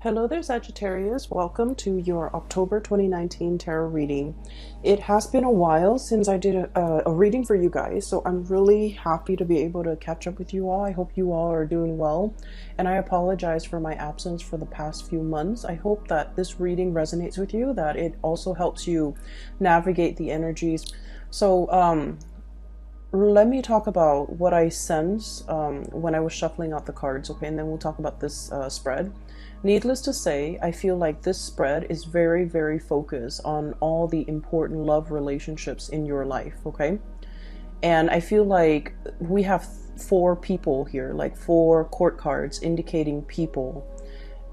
Hello there, Sagittarius. Welcome to your October 2019 tarot reading. It has been a while since I did a reading for you guys, so I'm really happy to be able to catch up with you all. I hope you all are doing well, and I apologize for my absence for the past few months. I hope that this reading resonates with you, that it also helps you navigate the energies. So, let me talk about what I sense when I was shuffling out the cards, okay? And then we'll talk about this spread. Needless to say, I feel like this spread is very, very focused on all the important love relationships in your life, okay? And I feel like we have four people here, like four court cards indicating people.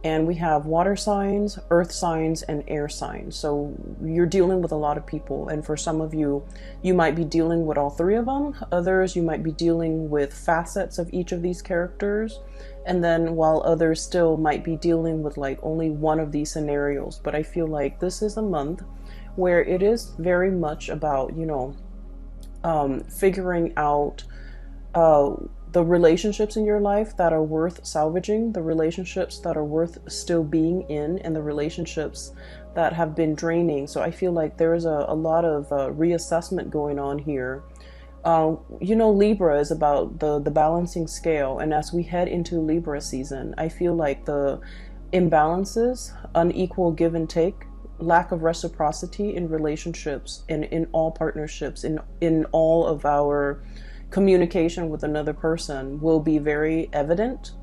And we have water signs, earth signs, and air signs. So you're dealing with a lot of people. And for some of you, you might be dealing with all three of them. Others, you might be dealing with facets of each of these characters. And then while others still might be dealing with like only one of these scenarios. But I feel like this is a month where it is very much about, figuring out the relationships in your life that are worth salvaging, the relationships that are worth still being in, and the relationships that have been draining. So I feel like there is a lot of reassessment going on here. Libra is about the balancing scale, and as we head into Libra season, I feel like the imbalances, unequal give and take, lack of reciprocity in relationships, in all partnerships, in all of our communication with another person will be very evident.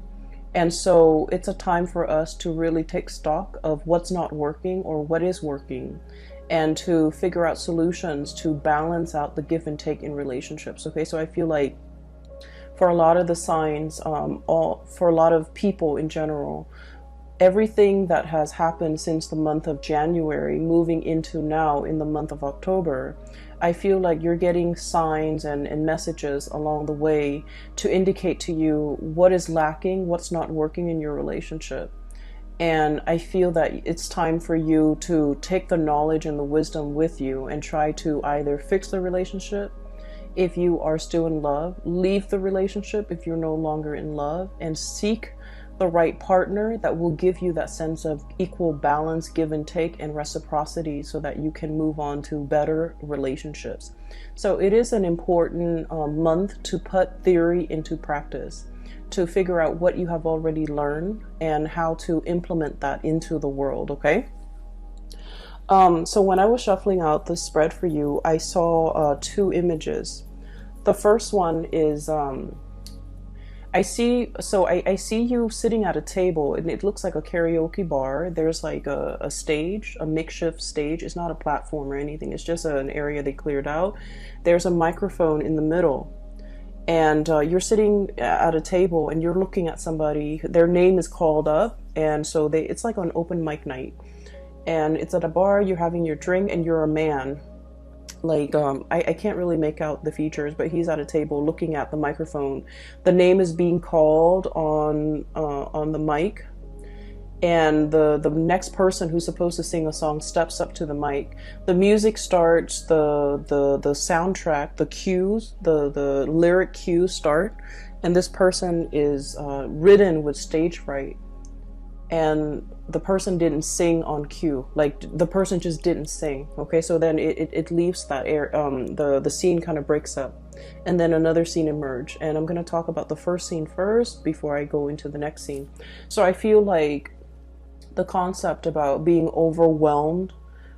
And so it's a time for us to really take stock of what's not working or what is working, and to figure out solutions to balance out the give and take in relationships. Okay, so I feel like for a lot of the signs, for a lot of people in general, everything that has happened since the month of January moving into now in the month of October, I feel like you're getting signs and messages along the way to indicate to you what is lacking, what's not working in your relationship. And I feel that it's time for you to take the knowledge and the wisdom with you and try to either fix the relationship if you are still in love, leave the relationship if you're no longer in love, and seek the right partner that will give you that sense of equal balance, give and take, and reciprocity, so that you can move on to better relationships. So it is an important month to put theory into practice, to figure out what you have already learned and how to implement that into the world, okay? So when I was shuffling out the spread for you, I saw two images. The first one is I see you sitting at a table, and it looks like a karaoke bar. There's like a stage, a makeshift stage. It's not a platform or anything. It's just an area they cleared out. There's a microphone in the middle, and you're sitting at a table and you're looking at somebody. Their name is called up, and so it's like an open mic night, and it's at a bar. You're having your drink, and you're a man. Like I can't really make out the features, but he's at a table looking at the microphone. The name is being called on the mic, and the next person who's supposed to sing a song steps up to the mic. The music starts, the soundtrack, the cues, the lyric cues start, and this person is ridden with stage fright. And the person didn't sing on cue, like the person just didn't sing. Okay, so then it leaves that air, the scene kind of breaks up, and then another scene emerge. And I'm going to talk about the first scene first before I go into the next scene. So I feel like the concept about being overwhelmed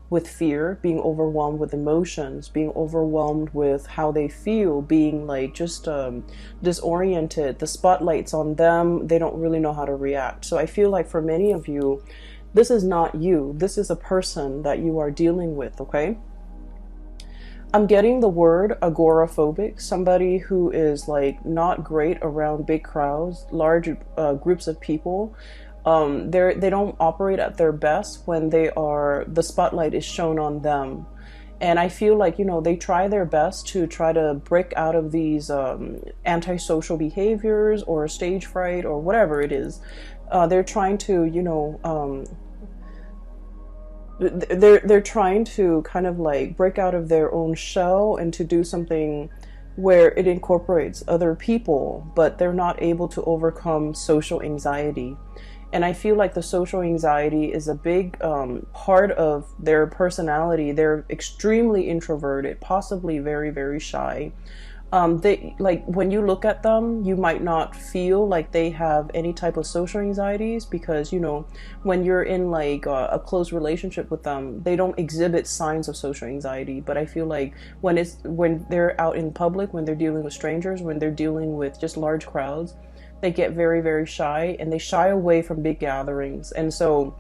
with fear, being overwhelmed with emotions, being overwhelmed with how they feel, being like just disoriented, the spotlight's on them, they don't really know how to react. So I feel like for many of you, this is not you. This is a person that you are dealing with, okay? I'm getting the word agoraphobic, somebody who is like not great around big crowds, large groups of people. They don't operate at their best when the spotlight is shown on them. And I feel like, they try their best to try to break out of these antisocial behaviors or stage fright or whatever it is. They're trying to, they're trying to kind of like break out of their own shell and to do something where it incorporates other people, but they're not able to overcome social anxiety. And I feel like the social anxiety is a big part of their personality. They're extremely introverted, possibly very, very shy. They, like, when you look at them, you might not feel like they have any type of social anxieties, because, you know, when you're in like a close relationship with them, they don't exhibit signs of social anxiety. But I feel like when they're out in public, when they're dealing with strangers, when they're dealing with just large crowds, they get very, very shy, and they shy away from big gatherings. And so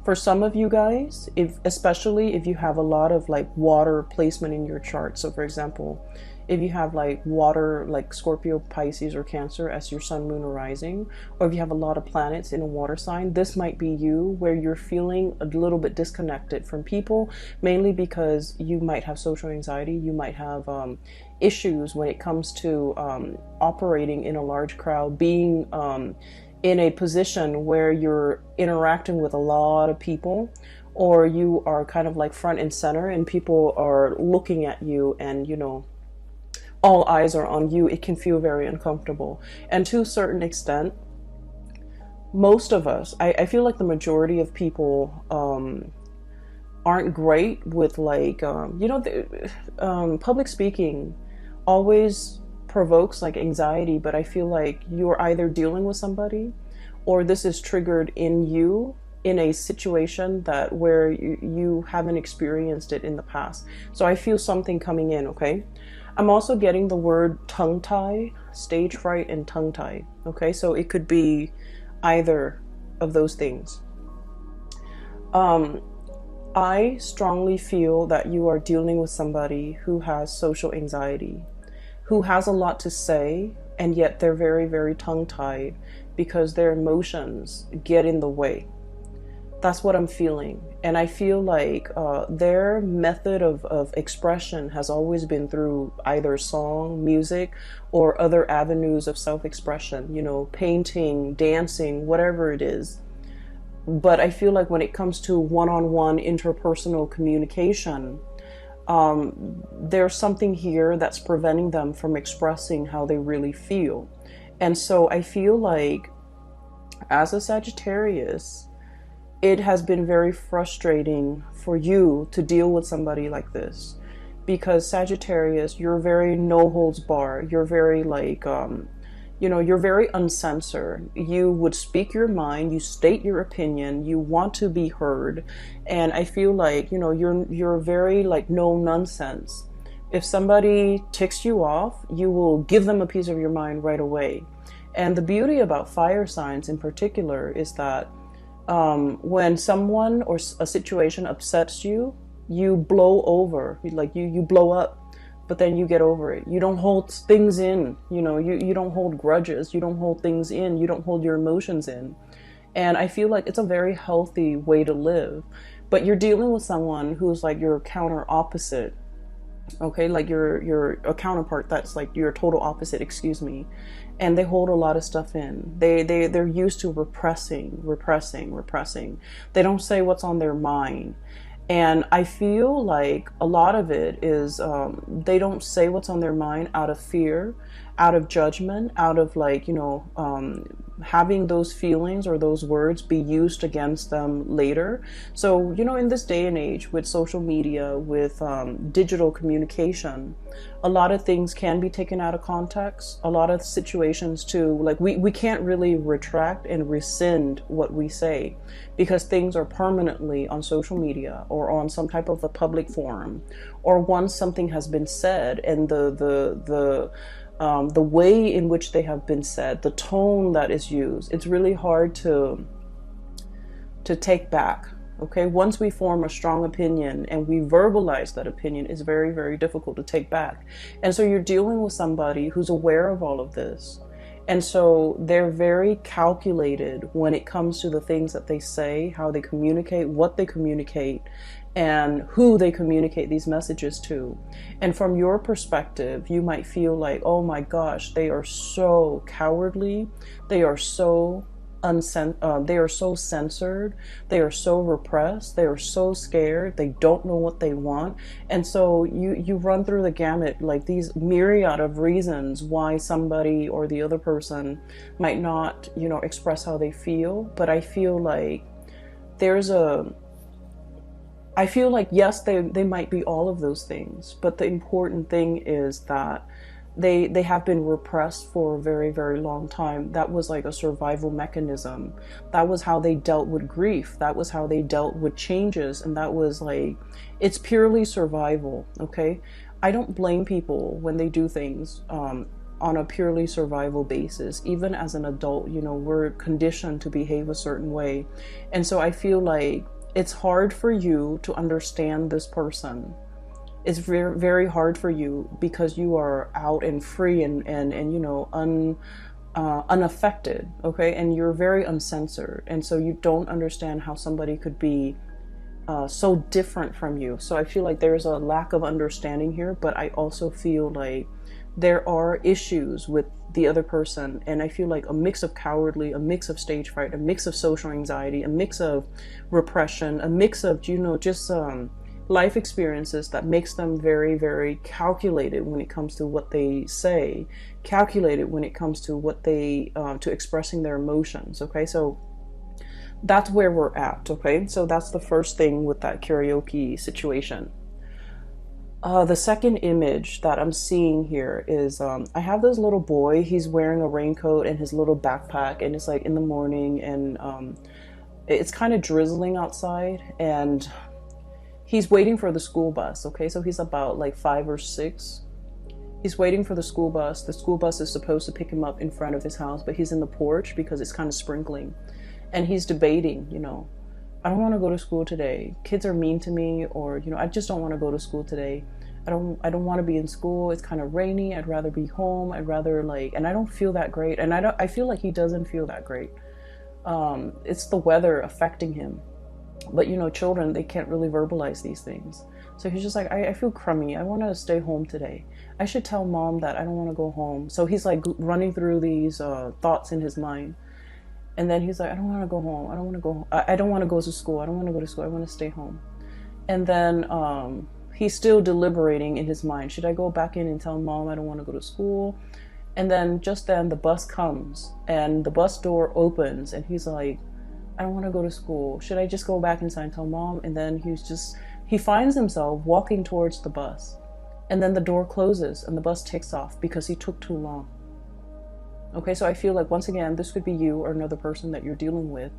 for some of you guys, especially if you have a lot of like water placement in your chart, so for example, if you have like water, like Scorpio, Pisces, or Cancer as your sun, moon, or rising, or if you have a lot of planets in a water sign, this might be you, where you're feeling a little bit disconnected from people, mainly because you might have social anxiety. You might have issues when it comes to operating in a large crowd, being in a position where you're interacting with a lot of people, or you are kind of like front and center and people are looking at you, and, you know, all eyes are on you. It can feel very uncomfortable. And to a certain extent, most of us, I feel like the majority of people aren't great with like, you know, public speaking always provokes like anxiety, but I feel like you're either dealing with somebody, or this is triggered in you in a situation that where you haven't experienced it in the past. So I feel something coming in, okay? I'm also getting the word tongue tie, stage fright, and tongue tie. Okay, so it could be either of those things. I strongly feel that you are dealing with somebody who has social anxiety, who has a lot to say, and yet they're very, very tongue tied because their emotions get in the way. That's what I'm feeling. And I feel like their method of expression has always been through either song, music, or other avenues of self-expression, you know, painting, dancing, whatever it is. But I feel like when it comes to one-on-one interpersonal communication, there's something here that's preventing them from expressing how they really feel. And so I feel like as a Sagittarius, it has been very frustrating for you to deal with somebody like this, because Sagittarius, you're very no holds bar. You're very like, you know, you're very uncensored. You would speak your mind, you state your opinion, you want to be heard. And I feel like, you know, you're very like no nonsense. If somebody ticks you off, you will give them a piece of your mind right away. And the beauty about fire signs in particular is that when someone or a situation upsets you, you blow over, like you blow up, but then you get over it. You don't hold things in, you know, you don't hold grudges, you don't hold things in, you don't hold your emotions in. And I feel like it's a very healthy way to live. But you're dealing with someone who's like your counter opposite. Okay, like you're a counterpart that's like your total opposite, excuse me. And they hold a lot of stuff in. They're used to repressing. They don't say what's on their mind. And I feel like a lot of it is they don't say what's on their mind out of fear, out of judgment, out of like, you know, having those feelings or those words be used against them later. So, you know, in this day and age with social media, with digital communication, a lot of things can be taken out of context. A lot of situations too, like we can't really retract and rescind what we say, because things are permanently on social media or on some type of a public forum, or once something has been said and the way in which they have been said, the tone that is used, it's really hard to take back. Okay, once we form a strong opinion and we verbalize that opinion, it's very, very difficult to take back. And so you're dealing with somebody who's aware of all of this. And so they're very calculated when it comes to the things that they say, how they communicate, what they communicate, and who they communicate these messages to. And from your perspective, you might feel like, oh my gosh, they are so cowardly. They are so they are so censored, they are so repressed, they are so scared, they don't know what they want. And so you run through the gamut, like these myriad of reasons why somebody or the other person might not, you know, express how they feel. But I feel like there's a I feel like, yes, they might be all of those things, but the important thing is that they have been repressed for a very, very long time. That was like a survival mechanism. That was how they dealt with grief. That was how they dealt with changes. And that was like, it's purely survival, okay? I don't blame people when they do things on a purely survival basis. Even as an adult, you know, we're conditioned to behave a certain way. And so I feel like it's hard for you to understand this person. It's very, very hard for you because you are out and free and you know, unaffected, okay? And you're very uncensored. And so you don't understand how somebody could be so different from you. So I feel like there's a lack of understanding here, but I also feel like there are issues with the other person. And I feel like a mix of cowardly, a mix of stage fright, a mix of social anxiety, a mix of repression, a mix of, you know, just life experiences that makes them very, very calculated when it comes to what they say, calculated when it comes to what they, to expressing their emotions. Okay, so that's where we're at. Okay, so that's the first thing with that karaoke situation. The second image that I'm seeing here is I have this little boy. He's wearing a raincoat and his little backpack, and it's like in the morning, and it's kind of drizzling outside, and he's waiting for the school bus. Okay, so he's about like 5 or 6. He's waiting for the school bus. The school bus is supposed to pick him up in front of his house, but he's in the porch because it's kind of sprinkling. And he's debating, you know, I don't want to go to school today. Kids are mean to me, or, you know, I just don't want to go to school today. I don't want to be in school. It's kind of rainy. I'd rather be home. I'd rather like, and I don't feel that great. And I feel like he doesn't feel that great. It's the weather affecting him. But, you know, children, they can't really verbalize these things. So he's just like, I feel crummy. I want to stay home today. I should tell mom that I don't want to go home. So he's like running through these thoughts in his mind. And then he's like, I don't want to go home. I don't want to go home. I don't want to go to school. I don't want to go to school. I want to stay home. And then he's still deliberating in his mind. Should I go back in and tell mom I don't want to go to school? And then just then the bus comes and the bus door opens and he's like, I don't want to go to school. Should I just go back inside and tell mom? And then he finds himself walking towards the bus. And then the door closes and the bus takes off because he took too long. Okay, so I feel like, once again, this could be you or another person that you're dealing with.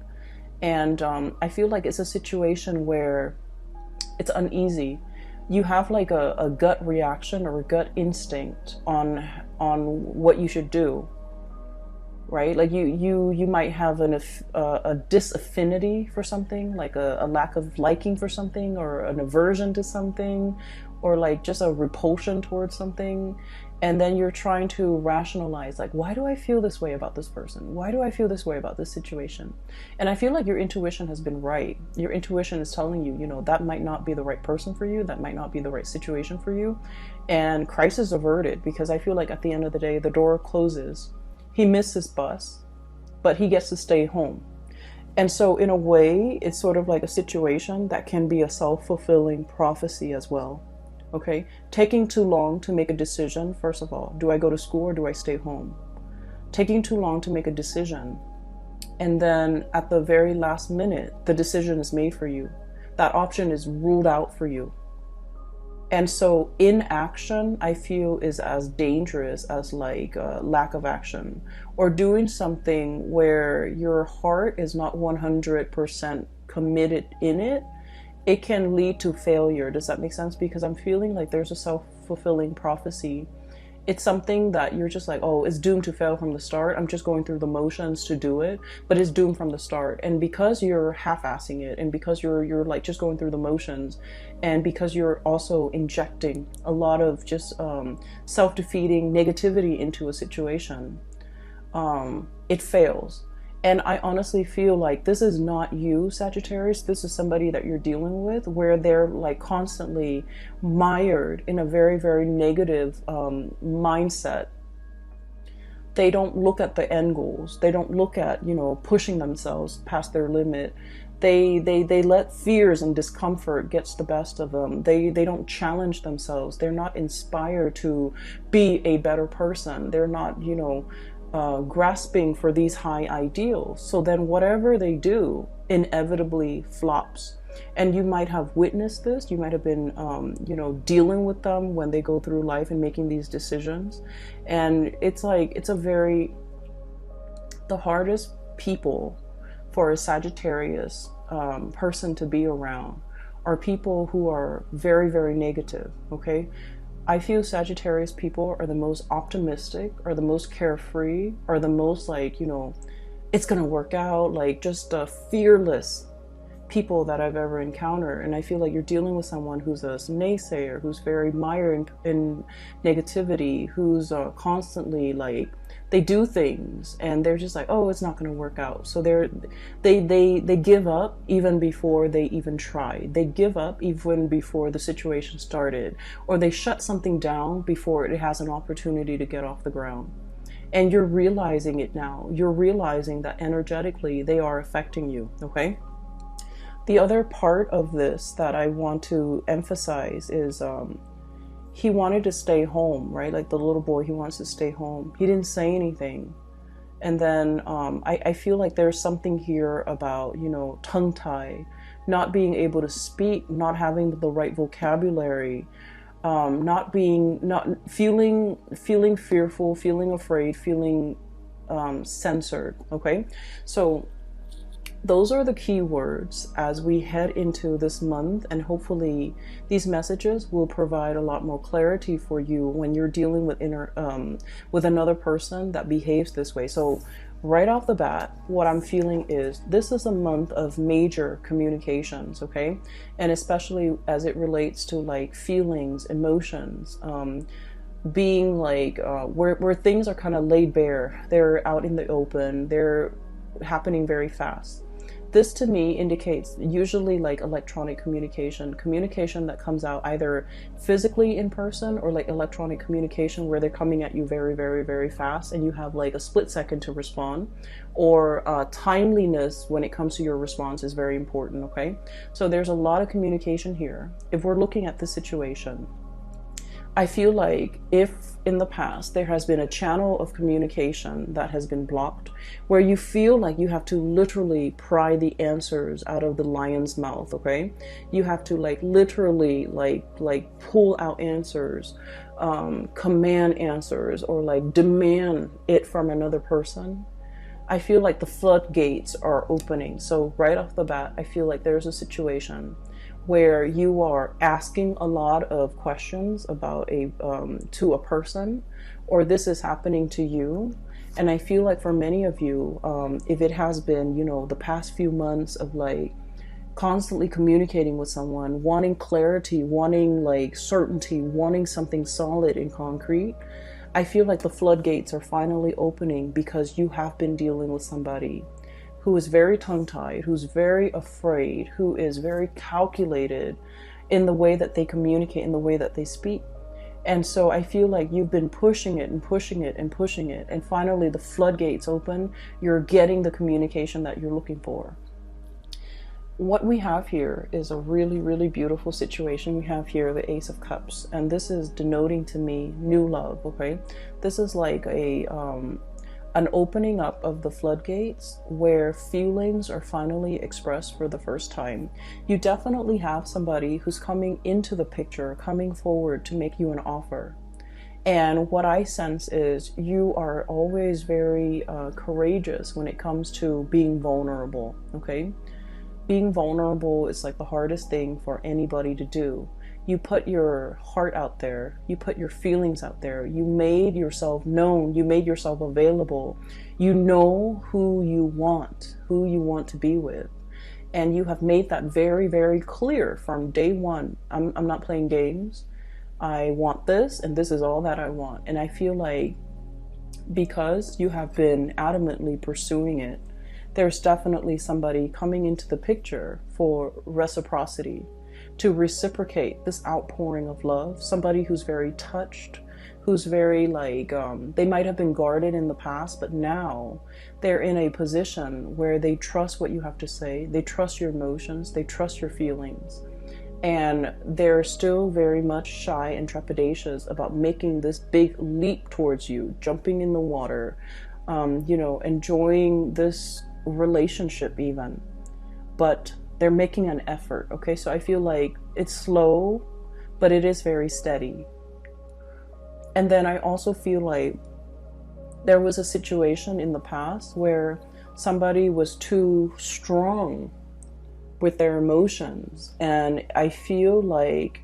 And I feel like it's a situation where it's uneasy. You have like a gut reaction or a gut instinct on what you should do. Right? Like you might have a disaffinity for something, like a lack of liking for something, or an aversion to something, or like just a repulsion towards something. And then you're trying to rationalize, like, why do I feel this way about this person? Why do I feel this way about this situation? And I feel like your intuition has been right. Your intuition is telling you, you know, that might not be the right person for you. That might not be the right situation for you. And crisis averted, because I feel like at the end of the day, the door closes. He missed his bus, but he gets to stay home. And so in a way, it's sort of like a situation that can be a self-fulfilling prophecy as well. Okay, taking too long to make a decision. First of all, do I go to school or do I stay home? Taking too long to make a decision. And then at the very last minute, the decision is made for you. That option is ruled out for you. And so inaction, I feel, is as dangerous as like lack of action, or doing something where your heart is not 100% committed in it. It can lead to failure. Does that make sense? Because I'm feeling like there's a self-fulfilling prophecy. It's something that you're just like, oh, it's doomed to fail from the start. I'm just going through the motions to do it, but it's doomed from the start. And because you're half-assing it, and because you're like just going through the motions, and because you're also injecting a lot of just self-defeating negativity into a situation, it fails. And I honestly feel like this is not you, Sagittarius. This is somebody that you're dealing with, where they're like constantly mired in a very, very negative mindset. they don't look at the end goals. They don't look at, you know, pushing themselves past their limit. They let fears and discomfort gets the best of them. They don't challenge themselves. They're not inspired to be a better person. They're not, you know, grasping for these high ideals. So then whatever they do inevitably flops. And you might have witnessed this. You might have been, you know, dealing with them when they go through life and making these decisions. And it's like, the hardest people for a Sagittarius person to be around are people who are very, very negative, okay? I feel Sagittarius people are the most optimistic, are the most carefree, are the most like, you know, it's gonna work out, like just fearless people that I've ever encountered. And I feel like you're dealing with someone who's a naysayer, who's very mired in negativity, who's constantly like, they do things and they're just like, oh, it's not going to work out. So they give up even before they even try. They give up even before the situation started, or they shut something down before it has an opportunity to get off the ground. And you're realizing it now. You're realizing that energetically they are affecting you, okay? The other part of this that I want to emphasize is he wanted to stay home, right? Like the little boy, he wants to stay home. He didn't say anything. And then I feel like there's something here about, you know, tongue tie, not being able to speak, not having the right vocabulary, not feeling fearful, feeling afraid, feeling censored, okay? So those are the key words as we head into this month, and hopefully these messages will provide a lot more clarity for you when you're dealing with with another person that behaves this way. So right off the bat, what I'm feeling is this is a month of major communications, okay? And especially as it relates to like feelings, emotions, being like where things are kind of laid bare, they're out in the open, they're happening very fast. This to me indicates usually like electronic communication that comes out either physically in person or like electronic communication where they're coming at you very, very, very fast and you have like a split second to respond, or timeliness when it comes to your response is very important, okay? So there's a lot of communication here. If we're looking at the situation, I feel like if in the past there has been a channel of communication that has been blocked, where you feel like you have to literally pry the answers out of the lion's mouth, okay? You have to like literally like pull out answers, command answers, or like demand it from another person. I feel like the floodgates are opening. So right off the bat, I feel like there's a situation where you are asking a lot of questions about to a person, or this is happening to you. And I feel like for many of you, if it has been, you know, the past few months of like constantly communicating with someone, wanting clarity, wanting like certainty, wanting something solid and concrete, I feel like the floodgates are finally opening because you have been dealing with somebody who is very tongue-tied, who's very afraid, who is very calculated in the way that they communicate, in the way that they speak. And so I feel like you've been pushing it and pushing it and pushing it, and finally the floodgates open. You're getting the communication that you're looking for. What we have here is a really, really beautiful situation. We have here the Ace of Cups, and this is denoting to me new love, okay? This is like an opening up of the floodgates where feelings are finally expressed for the first time. You definitely have somebody who's coming into the picture, coming forward to make you an offer. And what I sense is you are always very courageous when it comes to being vulnerable, okay? Being vulnerable is like the hardest thing for anybody to do. You put your heart out there, you put your feelings out there, you made yourself known, you made yourself available. You know who you want to be with. And you have made that very, very clear from day one. I'm not playing games. I want this, and this is all that I want. And I feel like because you have been adamantly pursuing it, there's definitely somebody coming into the picture for reciprocity, to reciprocate this outpouring of love, somebody who's very touched, who's very like, they might have been guarded in the past, but now they're in a position where they trust what you have to say. They trust your emotions. They trust your feelings. And they're still very much shy and trepidatious about making this big leap towards you, jumping in the water, enjoying this relationship even. But they're making an effort, okay? So I feel like it's slow, but it is very steady. And then I also feel like there was a situation in the past where somebody was too strong with their emotions, and I feel like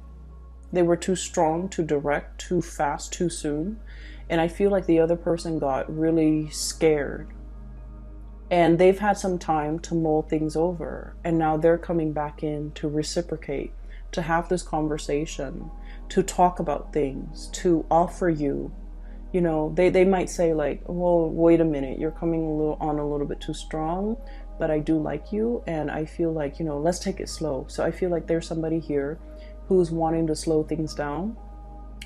they were too strong, too direct, too fast, too soon. And I feel like the other person got really scared, and they've had some time to mull things over, and now they're coming back in to reciprocate, to have this conversation, to talk about things, to offer you, they might say like, well, wait a minute, you're coming a little bit too strong, but I do like you, and I feel like, let's take it slow. So I feel like there's somebody here who's wanting to slow things down,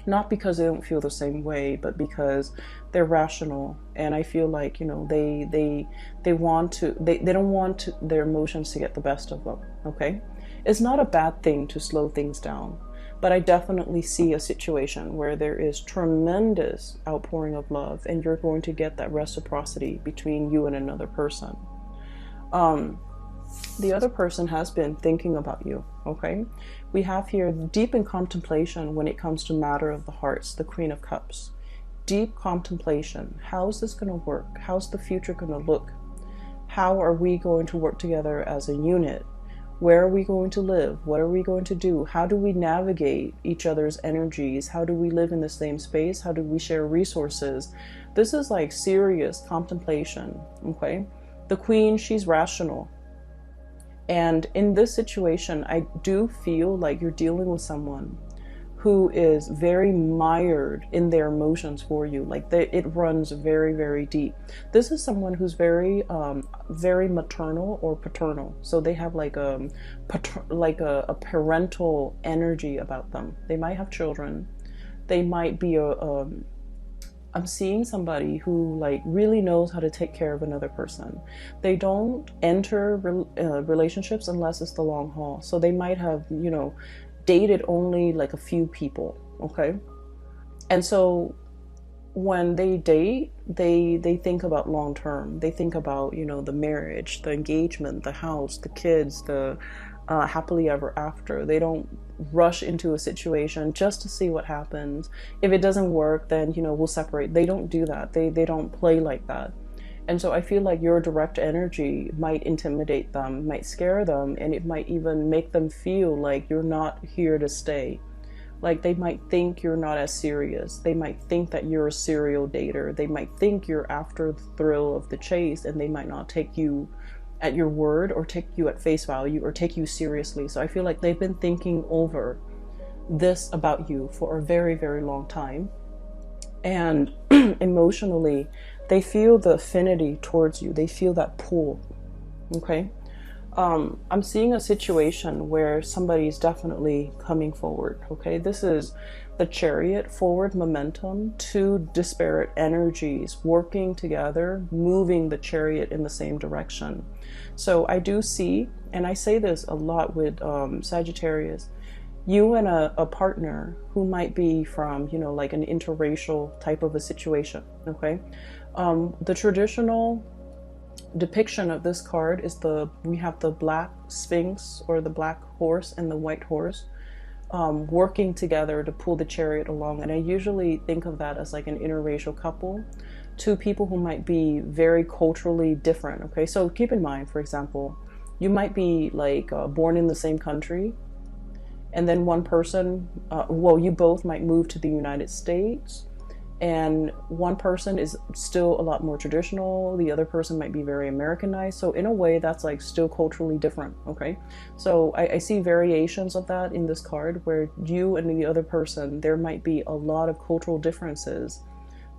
not because they don't feel the same way, but because they're rational. And I feel like, they don't want their emotions to get the best of them, okay? It's not a bad thing to slow things down, but I definitely see a situation where there is tremendous outpouring of love, and you're going to get that reciprocity between you and another person. The other person has been thinking about you, okay? We have here deep in contemplation when it comes to matter of the hearts, the Queen of Cups. Deep contemplation. How's this going to work? How's the future going to look? How are we going to work together as a unit? Where are we going to live? What are we going to do? How do we navigate each other's energies? How do we live in the same space? How do we share resources? This is like serious contemplation, okay? The Queen, she's rational. And in this situation, I do feel like you're dealing with someone who is very mired in their emotions for you. Like it runs very, very deep. This is someone who's very, very maternal or paternal. So they have like a parental energy about them. They might have children. They might be I'm seeing somebody who like really knows how to take care of another person. They don't enter relationships unless it's the long haul. So they might have, dated only like a few people, okay? And so when they date, they think about long term. They think about, the marriage, the engagement, the house, the kids, the happily ever after. They don't rush into a situation just to see what happens. If it doesn't work, then we'll separate. They don't do that. They don't play like that. And so I feel like your direct energy might intimidate them, might scare them, and it might even make them feel like you're not here to stay. Like they might think you're not as serious. They might think that you're a serial dater. They might think you're after the thrill of the chase, and they might not take you at your word or take you at face value or take you seriously. So I feel like they've been thinking over this about you for a very, very long time. And emotionally, they feel the affinity towards you. They feel that pull, okay? I'm seeing a situation where somebody's definitely coming forward, okay? This is the Chariot, forward momentum, two disparate energies working together, moving the Chariot in the same direction. So I do see, and I say this a lot with Sagittarius, you and a partner who might be from, like an interracial type of a situation, okay? The traditional depiction of this card is we have the black sphinx or the black horse and the white horse working together to pull the Chariot along. And I usually think of that as like an interracial couple, two people who might be very culturally different, okay? So keep in mind, for example, you might be like born in the same country, and then one person, you both might move to the United States, and one person is still a lot more traditional, the other person might be very Americanized. So in a way, that's like still culturally different, okay? So I see variations of that in this card, where you and the other person, there might be a lot of cultural differences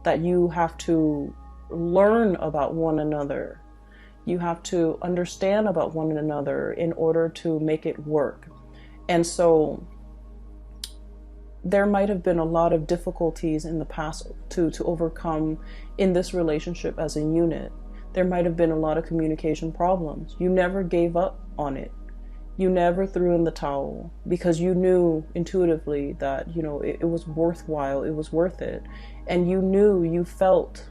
that you have to learn about one another. You have to understand about one another in order to make it work. And so there might have been a lot of difficulties in the past to overcome in this relationship as a unit. There might have been a lot of communication problems. You never gave up on it. You never threw in the towel because you knew intuitively that, you know, it was worthwhile, it was worth it. And you knew, you felt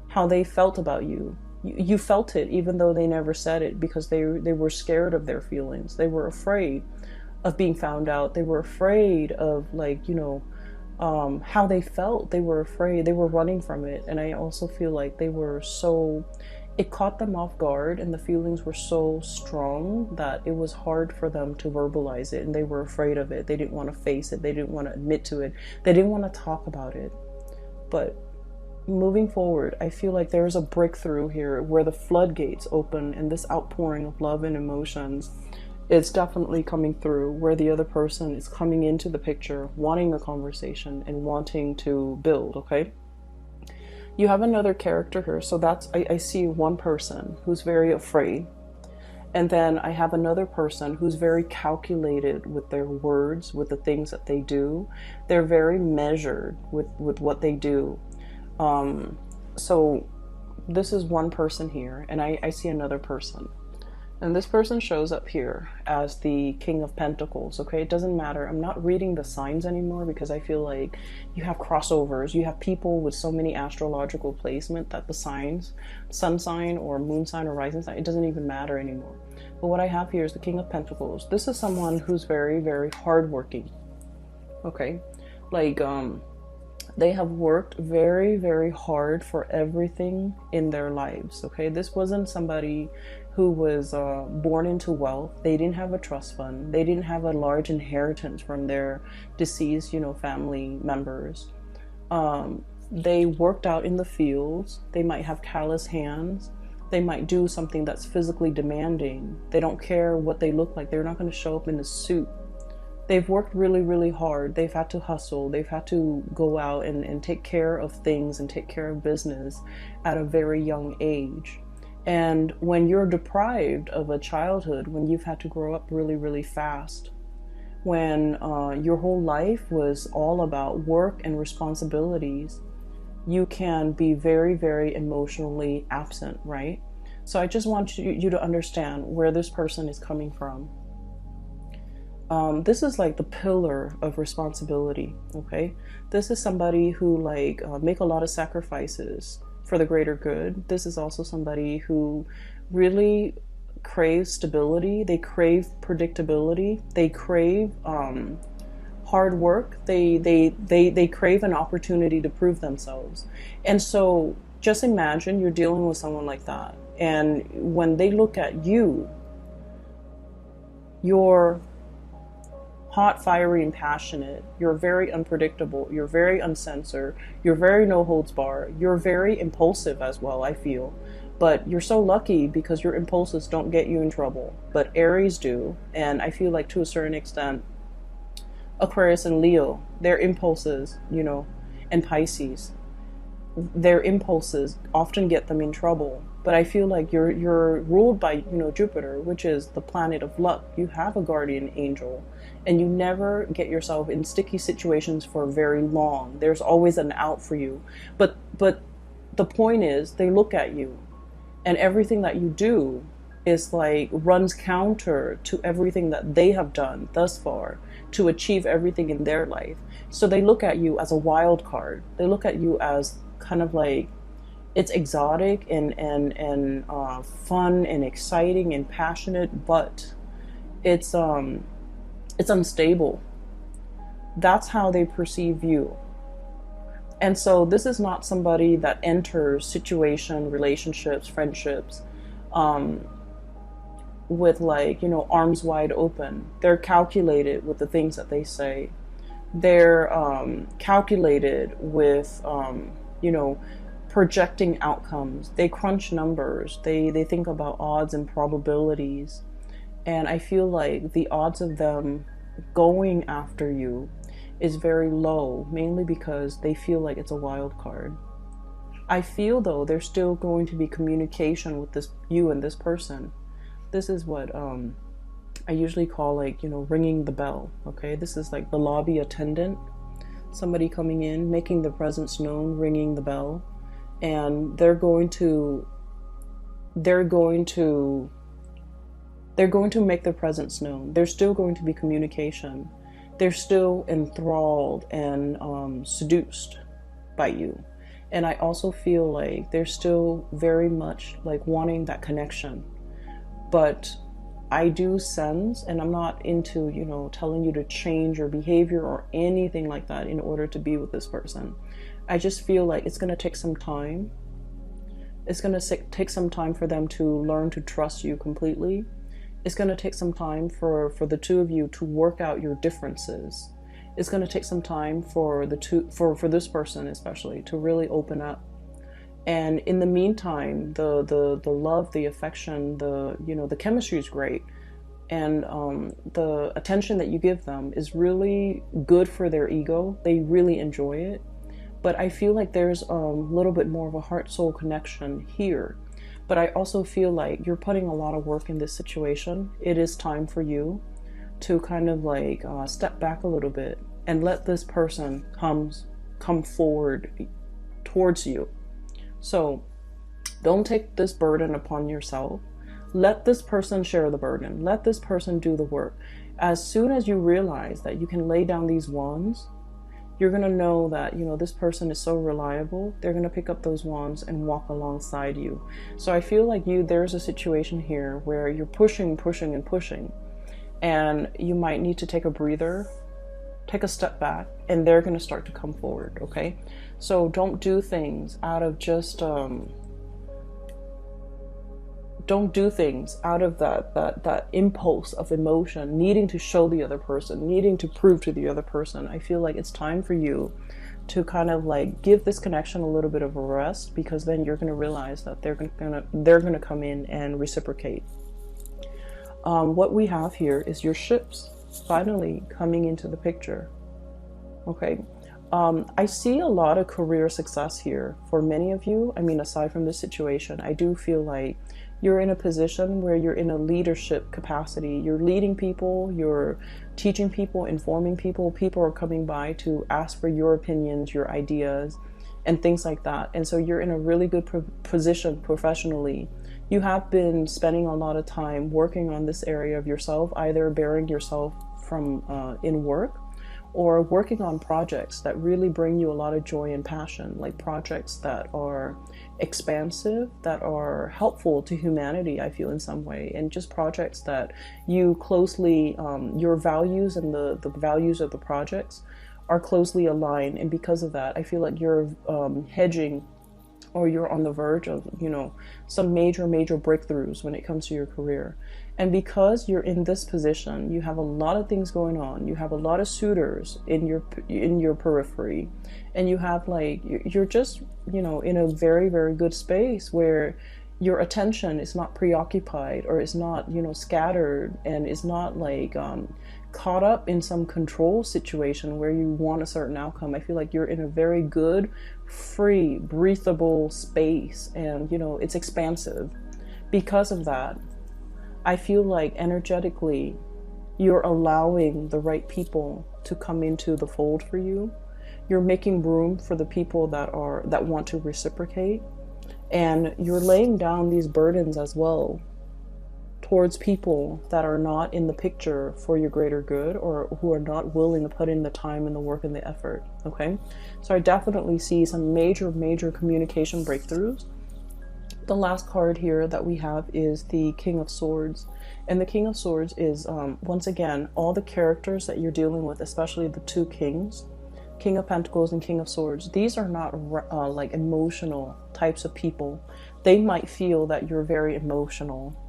how they felt about you. You felt it even though they never said it, because they were scared of their feelings. They were afraid of being found out. They were afraid of, like, you know, how they felt. They were afraid. They were running from it. And I also feel like they were so, it caught them off guard, and the feelings were so strong that it was hard for them to verbalize it, and they were afraid of it. They didn't want to face it. They didn't want to admit to it. They didn't want to talk about it. But moving forward, I feel like there's a breakthrough here where the floodgates open, and this outpouring of love and emotions is definitely coming through, where the other person is coming into the picture, wanting a conversation and wanting to build, okay? You have another character here, so that's, I see one person who's very afraid, and then I have another person who's very calculated with their words, with the things that they do. They're very measured with what they do. So this is one person here, and I see another person. And this person shows up here as the King of Pentacles, okay? It doesn't matter. I'm not reading the signs anymore because I feel like you have crossovers. You have people with so many astrological placement that the signs, sun sign or moon sign or rising sign, it doesn't even matter anymore. But what I have here is the King of Pentacles. This is someone who's very, very hardworking, okay? Like, they have worked very, very hard for everything in their lives, okay? This wasn't somebody who was born into wealth. They didn't have a trust fund. They didn't have a large inheritance from their deceased, you know, family members. They worked out in the fields. They might have callous hands. They might do something that's physically demanding. They don't care what they look like. They're not going to show up in a suit. They've worked really, really hard. They've had to hustle. They've had to go out and take care of things and take care of business at a very young age. And when you're deprived of a childhood, when you've had to grow up really, really fast, when your whole life was all about work and responsibilities, you can be very, very emotionally absent, right? So I just want you to understand where this person is coming from. This is like the pillar of responsibility, okay? This is somebody who make a lot of sacrifices for the greater good. This is also somebody who really craves stability. They crave predictability. They crave hard work. They crave an opportunity to prove themselves. And so just imagine you're dealing with someone like that. And when they look at you, you're hot, fiery, and passionate. You're very unpredictable. You're very uncensored. You're very no holds bar. You're very impulsive as well, I feel. But you're so lucky because your impulses don't get you in trouble. But Aries do. And I feel like to a certain extent, Aquarius and Leo, their impulses, you know, and Pisces, their impulses often get them in trouble. But I feel like you're ruled by, you know, Jupiter, which is the planet of luck. You have a guardian angel, and you never get yourself in sticky situations for very long. There's always an out for you. But the point is, they look at you, and everything that you do is like runs counter to everything that they have done thus far to achieve everything in their life. So they look at you as a wild card. They look at you as kind of like, it's exotic and fun and exciting and passionate, but it's unstable. That's how they perceive you. And so this is not somebody that enters situation, relationships, friendships, with like, you know, arms wide open. They're calculated with the things that they say. They're calculated with, you know, projecting outcomes. They crunch numbers. They think about odds and probabilities. And I feel like the odds of them going after you is very low, mainly because they feel like it's a wild card. I feel though there's still going to be communication with you and this person. This is what I usually call, like, you know, ringing the bell, okay? This is like the lobby attendant somebody coming in, making their presence known, ringing the bell, and they're going to make their presence known. There's still going to be communication. They're still enthralled and seduced by you. And I also feel like they're still very much like wanting that connection. But I do sense, and I'm not into, telling you to change your behavior or anything like that in order to be with this person. I just feel like it's going to take some time. It's going to take some time for them to learn to trust you completely. It's going to take some time for the two of you to work out your differences. It's going to take some time for this person especially to really open up. And in the meantime, the love, the affection, the chemistry is great. And the attention that you give them is really good for their ego. They really enjoy it. But I feel like there's a little bit more of a heart-soul connection here. But I also feel like you're putting a lot of work in this situation. It is time for you to kind of like step back a little bit and let this person come forward towards you. So don't take this burden upon yourself. Let this person share the burden. Let this person do the work. As soon as you realize that you can lay down these wands, you're going to know that, this person is so reliable. They're going to pick up those wands and walk alongside you. So I feel like there's a situation here where you're pushing, and pushing. And you might need to take a breather, take a step back, and they're going to start to come forward, okay? So don't do things out of just... don't do things out of that impulse of emotion, needing to show the other person, needing to prove to the other person. I feel like it's time for you to kind of like give this connection a little bit of a rest, because then you're going to realize that they're going to come in and reciprocate. What we have here is your ships finally coming into the picture. Okay. I see a lot of career success here for many of you. I mean, aside from this situation, I do feel like you're in a position where you're in a leadership capacity. You're leading people, you're teaching people, informing people. People are coming by to ask for your opinions, your ideas, and things like that. And so you're in a really good position professionally. You have been spending a lot of time working on this area of yourself, either bearing yourself from in work, or working on projects that really bring you a lot of joy and passion, like projects that are expansive, that are helpful to humanity, I feel, in some way, and just projects that you closely, your values and the values of the projects are closely aligned. And because of that, I feel like you're hedging, or you're on the verge of, some major breakthroughs when it comes to your career. And because you're in this position, you have a lot of things going on. You have a lot of suitors in your periphery, and you have you're just, in a very, very good space where your attention is not preoccupied, or is not, scattered, and is not caught up in some control situation where you want a certain outcome. I feel like you're in a very good, free, breathable space, and it's expansive. Because of that, I feel like energetically you're allowing the right people to come into the fold for you. You're making room for the people that want to reciprocate, and you're laying down these burdens as well towards people that are not in the picture for your greater good, or who are not willing to put in the time and the work and the effort. Okay, so I definitely see some major communication breakthroughs. The last card here that we have is the King of Swords. And the King of Swords is, once again, all the characters that you're dealing with, especially the two kings, King of Pentacles and King of Swords. These are not emotional types of people. They might feel that you're very emotional,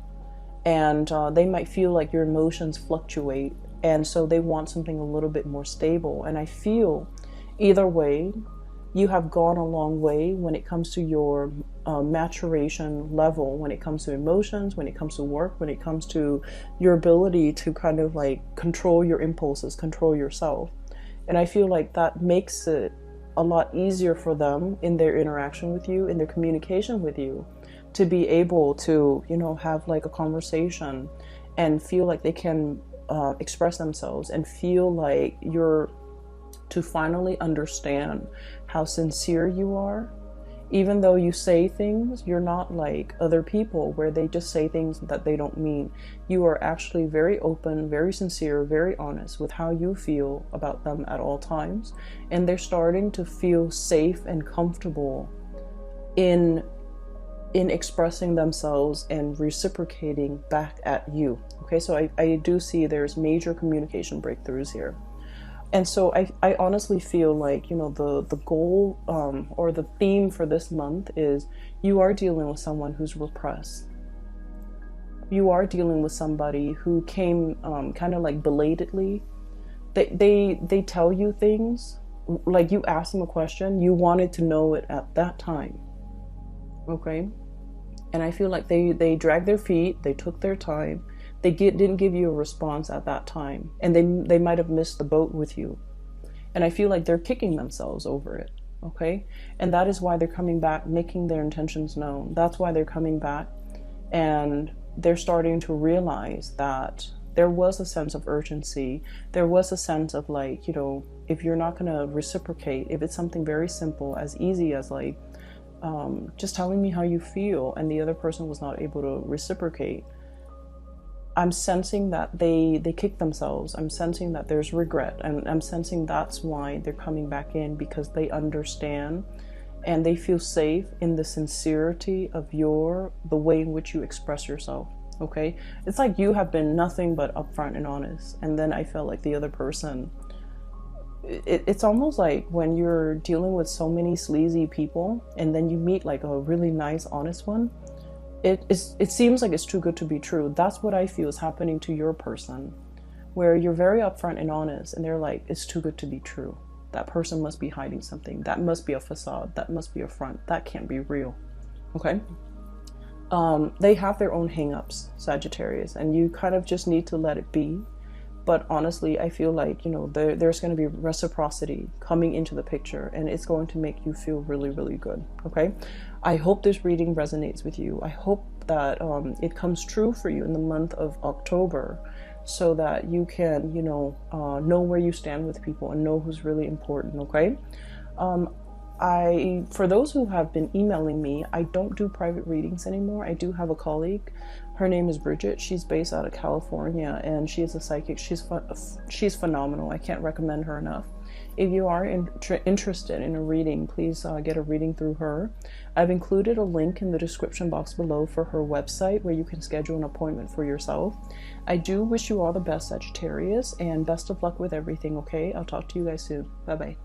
and they might feel like your emotions fluctuate. And so they want something a little bit more stable. And I feel either way, you have gone a long way when it comes to your maturation level, when it comes to emotions, when it comes to work, when it comes to your ability to kind of control your impulses, control yourself. And I feel like that makes it a lot easier for them in their interaction with you, in their communication with you, to be able to, have a conversation and feel like they can express themselves, and feel like you're to finally understand how sincere you are. Even though you say things, you're not like other people where they just say things that they don't mean. You are actually very open, very sincere, very honest with how you feel about them at all times. And they're starting to feel safe and comfortable in expressing themselves and reciprocating back at you. Okay, so I do see there's major communication breakthroughs here. And so I honestly feel like, the goal or the theme for this month is you are dealing with someone who's repressed. You are dealing with somebody who came kind of like belatedly. They tell you things, like you ask them a question, you wanted to know it at that time. Okay? And I feel like they dragged their feet, they took their time. They didn't give you a response at that time. And they might have missed the boat with you. And I feel like they're kicking themselves over it. Okay? And that is why they're coming back, making their intentions known. That's why they're coming back. And they're starting to realize that there was a sense of urgency. There was a sense of like, if you're not going to reciprocate, if it's something very simple, as easy as like, just telling me how you feel, and the other person was not able to reciprocate, I'm sensing that they kick themselves. I'm sensing that there's regret, and I'm sensing that's why they're coming back in, because they understand and they feel safe in the sincerity of the way in which you express yourself. Okay, it's like you have been nothing but upfront and honest, and then I felt like the other person, it's almost like when you're dealing with so many sleazy people and then you meet like a really nice honest one, it seems like it's too good to be true. That's what I feel is happening to your person, where you're very upfront and honest, and they're like, it's too good to be true. That person must be hiding something. That must be a facade. That must be a front. That can't be real. Okay? They have their own hang-ups, Sagittarius, and you kind of just need to let it be. But honestly, I feel like, there's going to be reciprocity coming into the picture, and it's going to make you feel really, really good. Okay? I hope this reading resonates with you. I hope that it comes true for you in the month of October, so that you can, know where you stand with people and know who's really important. Okay? For those who have been emailing me, I don't do private readings anymore. I do have a colleague. Her name is Bridget. She's based out of California, and she is a psychic. She's phenomenal. I can't recommend her enough. If you are interested in a reading, please get a reading through her. I've included a link in the description box below for her website where you can schedule an appointment for yourself. I do wish you all the best, Sagittarius, and best of luck with everything, okay? I'll talk to you guys soon. Bye-bye.